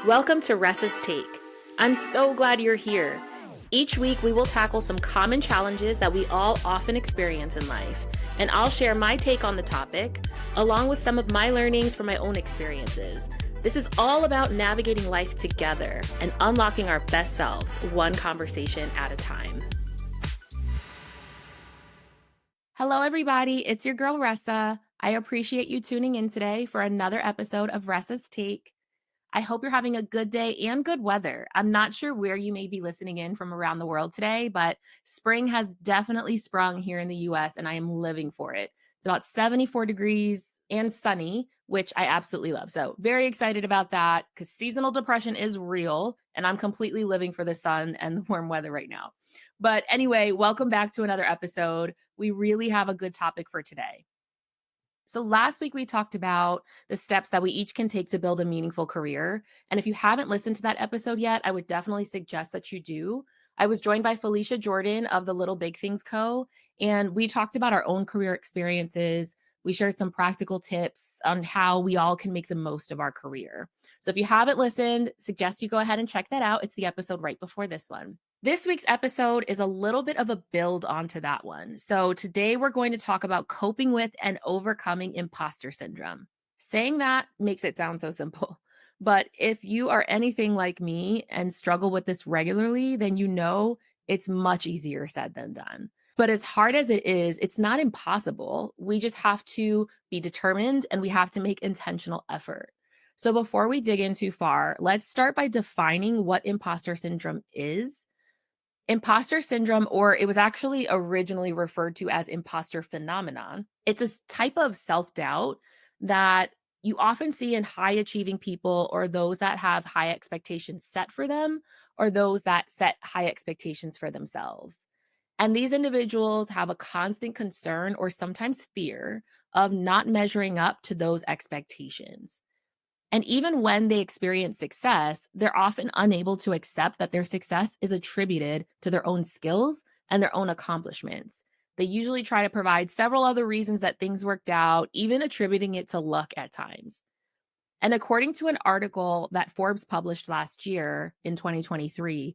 Welcome to Ressa's Take. I'm so glad you're here. Each week, we will tackle some common challenges that we all often experience in life, and I'll share my take on the topic, along with some of my learnings from my own experiences. This is all about navigating life together and unlocking our best selves, one conversation at a time. Hello, everybody. It's your girl, Ressa. I appreciate you tuning in today for another episode of Ressa's Take. I hope you're having a good day and good weather. I'm not sure where you may be listening in from around the world today, but spring has definitely sprung here in the US and I am living for it. It's about 74 degrees and sunny, which I absolutely love. So, very excited about that because seasonal depression is real and I'm completely living for the sun and the warm weather right now. But anyway, welcome back to another episode. We really have a good topic for today. So last week we talked about the steps that we each can take to build a meaningful career. And if you haven't listened to that episode yet, I would definitely suggest that you do. I was joined by Felicia Jordan of the Little Big Things Co. And we talked about our own career experiences. We shared some practical tips on how we all can make the most of our career. So if you haven't listened, suggest you go ahead and check that out. It's the episode right before this one. This week's episode is a little bit of a build onto that one. So today we're going to talk about coping with and overcoming imposter syndrome. Saying that makes it sound so simple. But if you are anything like me and struggle with this regularly, then you know it's much easier said than done. But as hard as it is, it's not impossible. We just have to be determined and we have to make intentional effort. So before we dig in too far, let's start by defining what imposter syndrome is. Imposter syndrome, or it was actually originally referred to as imposter phenomenon. It's a type of self-doubt that you often see in high achieving people or those that have high expectations set for them or those that set high expectations for themselves. And these individuals have a constant concern or sometimes fear of not measuring up to those expectations. And even when they experience success, they're often unable to accept that their success is attributed to their own skills and their own accomplishments. They usually try to provide several other reasons that things worked out, even attributing it to luck at times. And according to an article that Forbes published last year in 2023,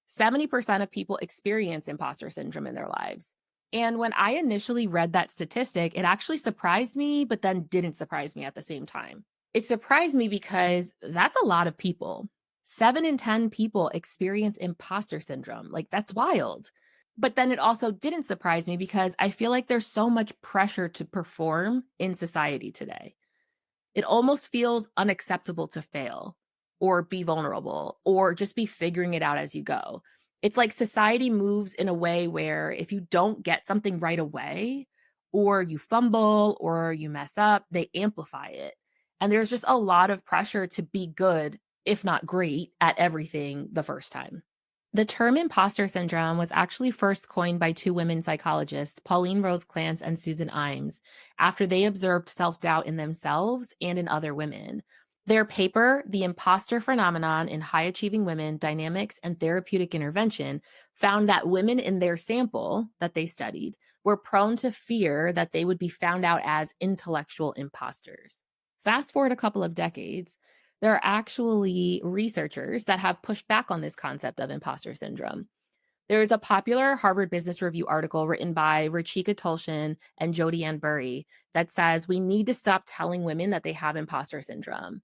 70% of people experience imposter syndrome in their lives. And when I initially read that statistic, it actually surprised me, but then didn't surprise me at the same time. It surprised me because that's a lot of people. 7 in 10 people experience imposter syndrome. Like, that's wild. But then it also didn't surprise me because I feel like there's so much pressure to perform in society today. It almost feels unacceptable to fail or be vulnerable or just be figuring it out as you go. It's like society moves in a way where if you don't get something right away, or you fumble or you mess up, they amplify it. And there's just a lot of pressure to be good, if not great, at everything the first time. The term imposter syndrome was actually first coined by two women psychologists, Pauline Rose Clance and Susan Imes, after they observed self-doubt in themselves and in other women. Their paper, The Imposter Phenomenon in High Achieving Women, Dynamics and Therapeutic Intervention, found that women in their sample that they studied were prone to fear that they would be found out as intellectual imposters. Fast forward a couple of decades, there are actually researchers that have pushed back on this concept of imposter syndrome. There is a popular Harvard Business Review article written by Ruchika, Tulshyan and Jodi-Ann Burey that says we need to stop telling women that they have imposter syndrome.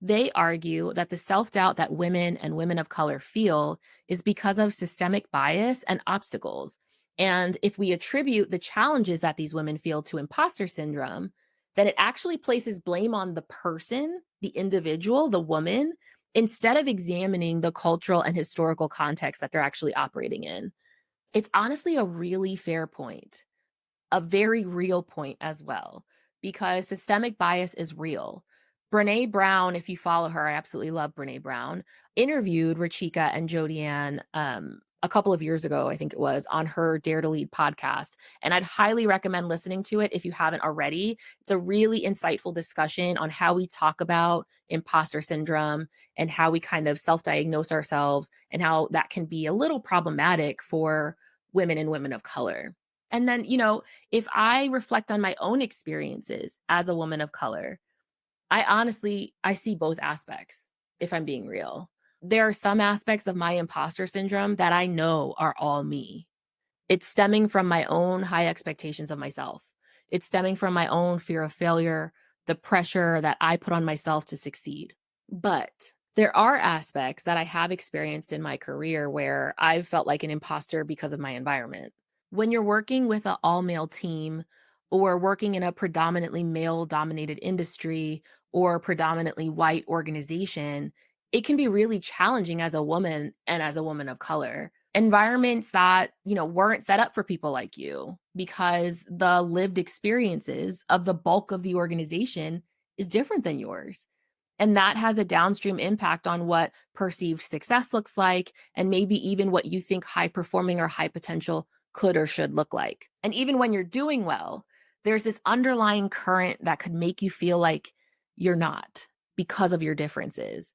They argue that the self-doubt that women and women of color feel is because of systemic bias and obstacles. And if we attribute the challenges that these women feel to imposter syndrome, then it actually places blame on the person, the individual, the woman, instead of examining the cultural and historical context that they're actually operating in. It's honestly a really fair point, a very real point as well, because systemic bias is real. Brene Brown, if you follow her, I absolutely love Brene Brown, interviewed Ruchika and Jodi-Ann a couple of years ago, I think it was, on her Dare to Lead podcast. And I'd highly recommend listening to it if you haven't already. It's a really insightful discussion on how we talk about imposter syndrome and how we kind of self-diagnose ourselves and how that can be a little problematic for women and women of color. And then, if I reflect on my own experiences as a woman of color, I see both aspects. if I'm being real. There are some aspects of my imposter syndrome that I know are all me. It's stemming from my own high expectations of myself. It's stemming from my own fear of failure, the pressure that I put on myself to succeed. But there are aspects that I have experienced in my career where I've felt like an imposter because of my environment. When you're working with an all male team or working in a predominantly male dominated industry or predominantly white organization, it can be really challenging as a woman and as a woman of color. Environments that, weren't set up for people like you because the lived experiences of the bulk of the organization is different than yours. And that has a downstream impact on what perceived success looks like, and maybe even what you think high performing or high potential could or should look like. And even when you're doing well, there's this underlying current that could make you feel like you're not because of your differences.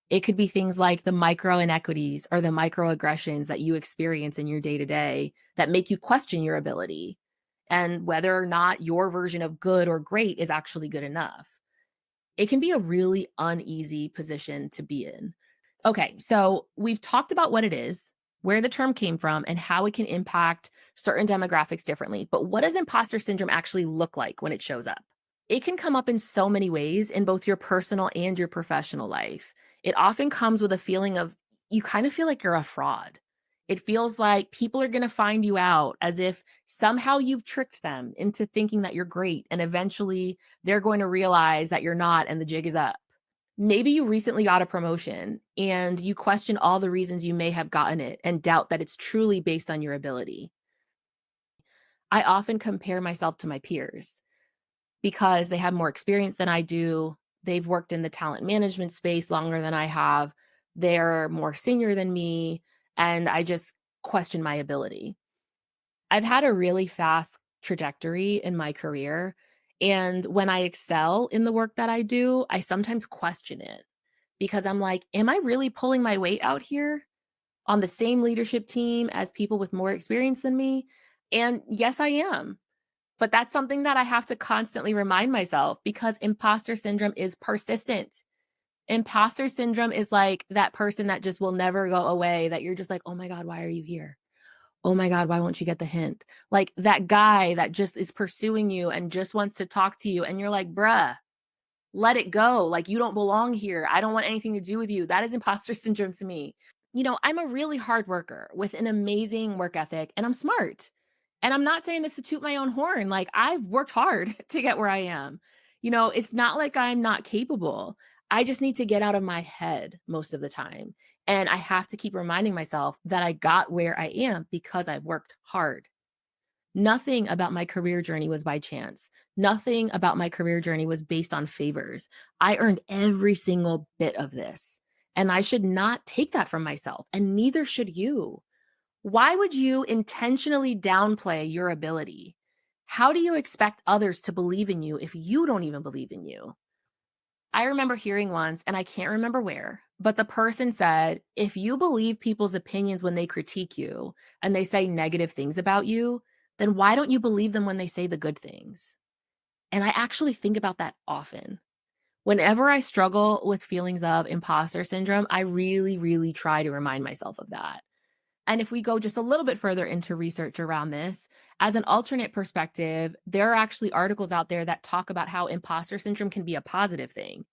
It could be things like the micro inequities or the microaggressions that you experience in your day to day that make you question your ability and whether or not your version of good or great is actually good enough. It can be a really uneasy position to be in. Okay, so we've talked about what it is, where the term came from, and how it can impact certain demographics differently. But what does imposter syndrome actually look like when it shows up? It can come up in so many ways in both your personal and your professional life. It often comes with a feeling of you kind of feel like you're a fraud. It feels like people are going to find you out as if somehow you've tricked them into thinking that you're great. And eventually they're going to realize that you're not and the jig is up. Maybe you recently got a promotion and you question all the reasons you may have gotten it and doubt that it's truly based on your ability. I often compare myself to my peers because they have more experience than I do. They've worked in the talent management space longer than I have. They're more senior than me. And I just question my ability. I've had a really fast trajectory in my career. And when I excel in the work that I do, I sometimes question it because I'm like, am I really pulling my weight out here on the same leadership team as people with more experience than me? And yes, I am. But that's something that I have to constantly remind myself because imposter syndrome is persistent. Imposter syndrome is like that person that just will never go away, that you're just like, oh my God, why are you here? Oh my God, why won't you get the hint? Like that guy that just is pursuing you and just wants to talk to you. And you're like, bruh, let it go. Like you don't belong here. I don't want anything to do with you. That is imposter syndrome to me. I'm a really hard worker with an amazing work ethic and I'm smart. And I'm not saying this to toot my own horn. Like I've worked hard to get where I am. It's not like I'm not capable. I just need to get out of my head most of the time. And I have to keep reminding myself that I got where I am because I worked hard. Nothing about my career journey was by chance. Nothing about my career journey was based on favors. I earned every single bit of this. And I should not take that from myself, and neither should you. Why would you intentionally downplay your ability? How do you expect others to believe in you if you don't even believe in you? I remember hearing once, and I can't remember where, but the person said, if you believe people's opinions when they critique you and they say negative things about you, then why don't you believe them when they say the good things? And I actually think about that often. Whenever I struggle with feelings of imposter syndrome, I really, really try to remind myself of that. And if we go just a little bit further into research around this, as an alternate perspective, there are actually articles out there that talk about how imposter syndrome can be a positive thing.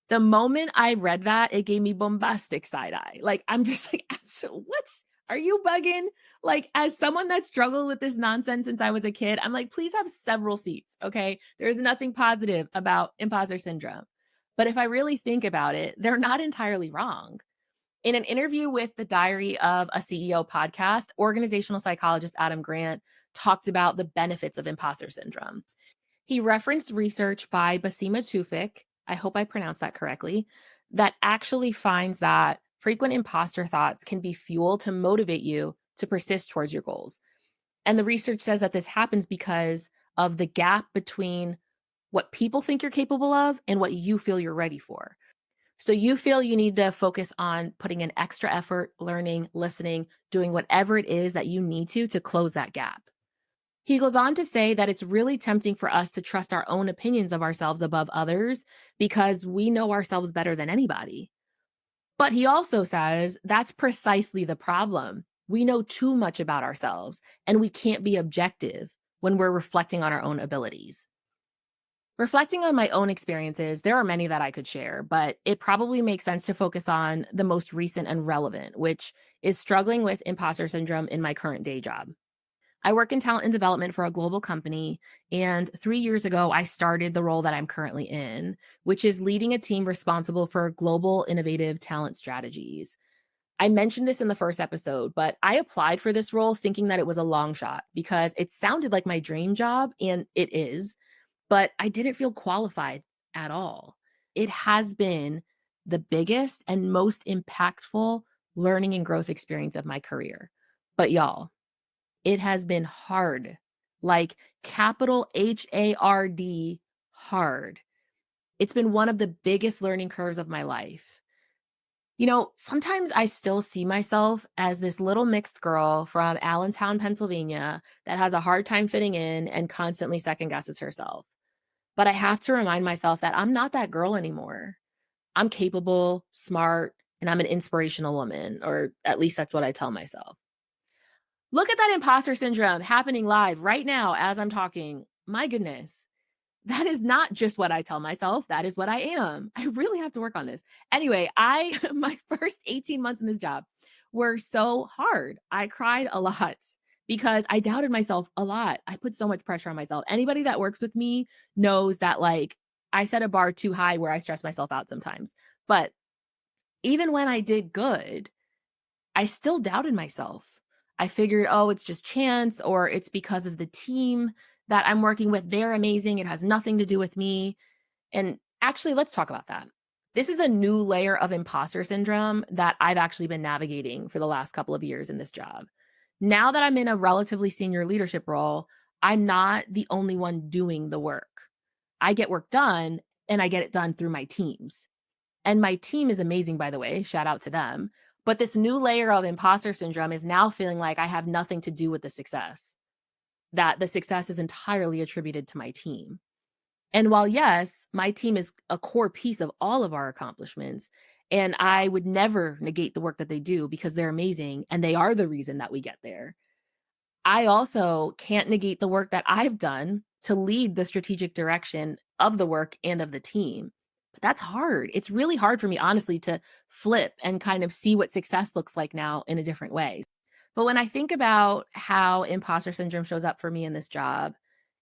The moment I read that, it gave me bombastic side eye. Like, I'm just like, so what's, are you bugging? Like, as someone that struggled with this nonsense since I was a kid, I'm like, please have several seats. Okay. There's nothing positive about imposter syndrome. But if I really think about it, they're not entirely wrong. In an interview with the Diary of a CEO podcast, organizational psychologist Adam Grant talked about the benefits of imposter syndrome. He referenced research by Basima Tufik, I hope I pronounced that correctly, that actually finds that frequent imposter thoughts can be fuel to motivate you to persist towards your goals. And the research says that this happens because of the gap between what people think you're capable of and what you feel you're ready for. So you feel you need to focus on putting in extra effort, learning, listening, doing whatever it is that you need to close that gap. He goes on to say that it's really tempting for us to trust our own opinions of ourselves above others because we know ourselves better than anybody. But he also says that's precisely the problem. We know too much about ourselves, and we can't be objective when we're reflecting on our own abilities. Reflecting on my own experiences, there are many that I could share, but it probably makes sense to focus on the most recent and relevant, which is struggling with imposter syndrome in my current day job. I work in talent and development for a global company. And 3 years ago, I started the role that I'm currently in, which is leading a team responsible for global innovative talent strategies. I mentioned this in the first episode, but I applied for this role thinking that it was a long shot because it sounded like my dream job, and it is, but I didn't feel qualified at all. It has been the biggest and most impactful learning and growth experience of my career. But y'all, it has been hard, like capital HARD, hard. It's been one of the biggest learning curves of my life. Sometimes I still see myself as this little mixed girl from Allentown, Pennsylvania, that has a hard time fitting in and constantly second guesses herself. But I have to remind myself that I'm not that girl anymore. I'm capable, smart, and I'm an inspirational woman, or at least that's what I tell myself. Look at that imposter syndrome happening live right now as I'm talking. My goodness. That is not just what I tell myself. That is what I am. I really have to work on this. Anyway, my first 18 months in this job were so hard. I cried a lot because I doubted myself a lot. I put so much pressure on myself. Anybody that works with me knows that, like, I set a bar too high where I stress myself out sometimes. But even when I did good, I still doubted myself. I figured, oh, it's just chance, or it's because of the team that I'm working with. They're amazing. It has nothing to do with me. And actually, let's talk about that. This is a new layer of imposter syndrome that I've actually been navigating for the last couple of years in this job. Now that I'm in a relatively senior leadership role, I'm not the only one doing the work. I get work done, and I get it done through my teams. And my team is amazing, by the way. Shout out to them. But this new layer of imposter syndrome is now feeling like I have nothing to do with the success, that the success is entirely attributed to my team. And while, yes, my team is a core piece of all of our accomplishments, and I would never negate the work that they do because they're amazing and they are the reason that we get there, I also can't negate the work that I've done to lead the strategic direction of the work and of the team. But that's hard. It's really hard for me, honestly, to flip and kind of see what success looks like now in a different way. But when I think about how imposter syndrome shows up for me in this job,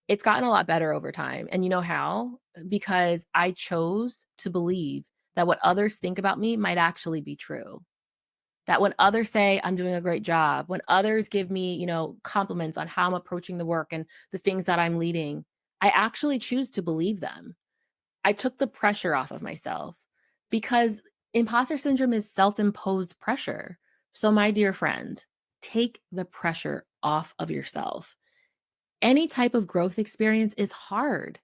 it's gotten a lot better over time. And you know how? Because I chose to believe that what others think about me might actually be true. That when others say I'm doing a great job, when others give me, compliments on how I'm approaching the work and the things that I'm leading, I actually choose to believe them. I took the pressure off of myself because imposter syndrome is self imposed pressure. So, my dear friend, take the pressure off of yourself. Any type of growth experience is hard.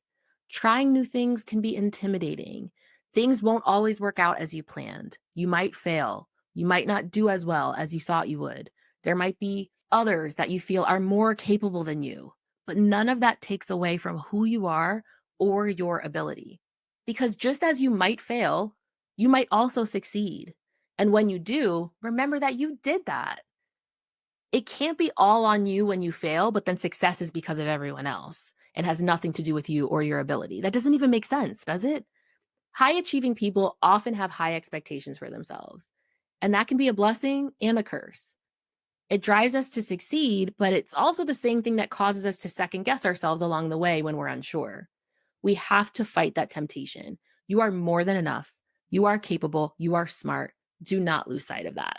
Trying new things can be intimidating. Things won't always work out as you planned. You might fail. You might not do as well as you thought you would. There might be others that you feel are more capable than you, but none of that takes away from who you are or your ability. Because just as you might fail, you might also succeed. And when you do, remember that you did that. It can't be all on you when you fail, but then success is because of everyone else and has nothing to do with you or your ability. That doesn't even make sense, does it? High achieving people often have high expectations for themselves, and that can be a blessing and a curse. It drives us to succeed, but it's also the same thing that causes us to second guess ourselves along the way when we're unsure. We have to fight that temptation. You are more than enough. You are capable. You are smart. Do not lose sight of that.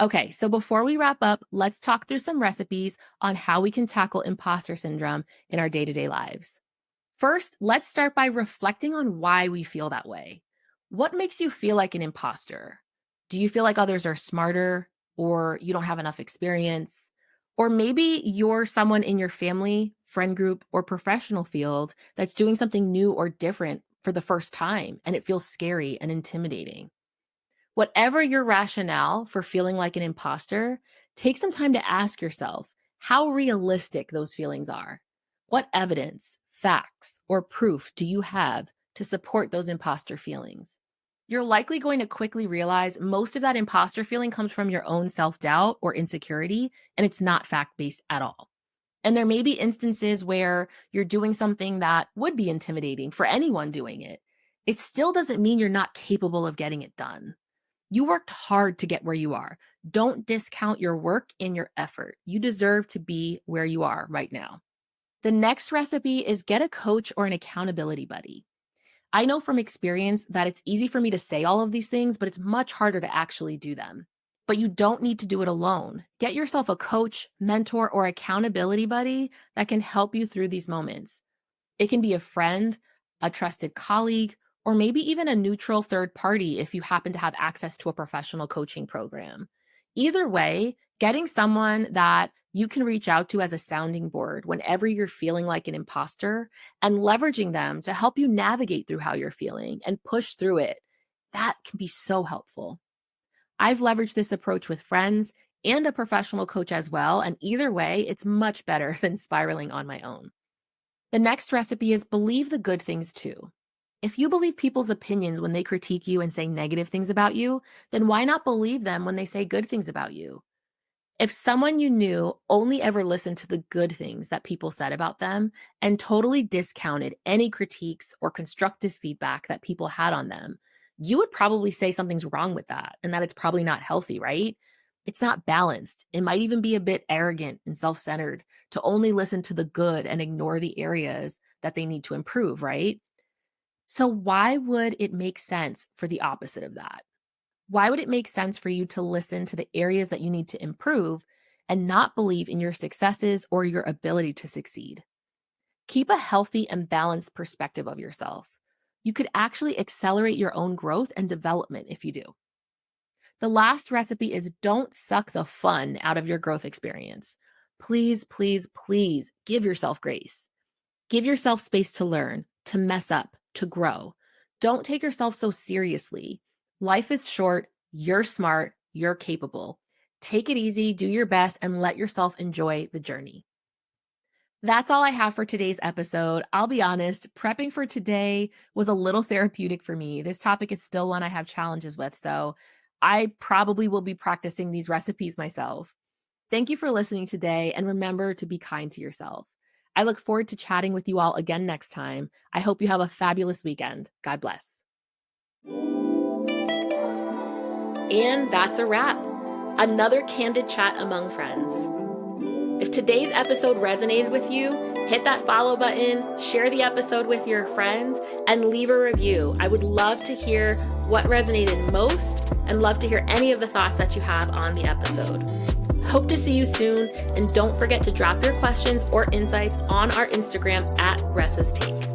Okay, so before we wrap up, let's talk through some recipes on how we can tackle imposter syndrome in our day to day lives. First, let's start by reflecting on why we feel that way. What makes you feel like an imposter? Do you feel like others are smarter, or you don't have enough experience? Or maybe you're someone in your family, friend group, or professional field that's doing something new or different for the first time, and it feels scary and intimidating. Whatever your rationale for feeling like an imposter, take some time to ask yourself how realistic those feelings are. What evidence, facts, or proof do you have to support those imposter feelings? You're likely going to quickly realize most of that imposter feeling comes from your own self-doubt or insecurity, and it's not fact-based at all. And there may be instances where you're doing something that would be intimidating for anyone doing it. It still doesn't mean you're not capable of getting it done. You worked hard to get where you are. Don't discount your work and your effort. You deserve to be where you are right now. The next recipe is get a coach or an accountability buddy. I know from experience that it's easy for me to say all of these things, but it's much harder to actually do them. But you don't need to do it alone. Get yourself a coach, mentor, or accountability buddy that can help you through these moments. It can be a friend, a trusted colleague, or maybe even a neutral third party if you happen to have access to a professional coaching program. Either way, getting someone that you can reach out to as a sounding board whenever you're feeling like an imposter and leveraging them to help you navigate through how you're feeling and push through it, that can be so helpful. I've leveraged this approach with friends and a professional coach as well, and either way, it's much better than spiraling on my own. The next recipe is believe the good things too. If you believe people's opinions when they critique you and say negative things about you, then why not believe them when they say good things about you? If someone you knew only ever listened to the good things that people said about them and totally discounted any critiques or constructive feedback that people had on them, you would probably say something's wrong with that and that it's probably not healthy, right? It's not balanced. It might even be a bit arrogant and self-centered to only listen to the good and ignore the areas that they need to improve, right? So why would it make sense for the opposite of that? Why would it make sense for you to listen to the areas that you need to improve and not believe in your successes or your ability to succeed? Keep a healthy and balanced perspective of yourself. You could actually accelerate your own growth and development if you do. The last recipe is don't suck the fun out of your growth experience. Please, please, please give yourself grace. Give yourself space to learn, to mess up, to grow. Don't take yourself so seriously. Life is short. You're smart. You're capable. Take it easy, do your best, and let yourself enjoy the journey. That's all I have for today's episode. I'll be honest, prepping for today was a little therapeutic for me. This topic is still one I have challenges with, so I probably will be practicing these recipes myself. Thank you for listening today, and remember to be kind to yourself. I look forward to chatting with you all again next time. I hope you have a fabulous weekend. God bless. And that's a wrap. Another candid chat among friends. If today's episode resonated with you, hit that follow button, share the episode with your friends, and leave a review. I would love to hear what resonated most and love to hear any of the thoughts that you have on the episode. Hope to see you soon, and don't forget to drop your questions or insights on our Instagram at Ressa's Take.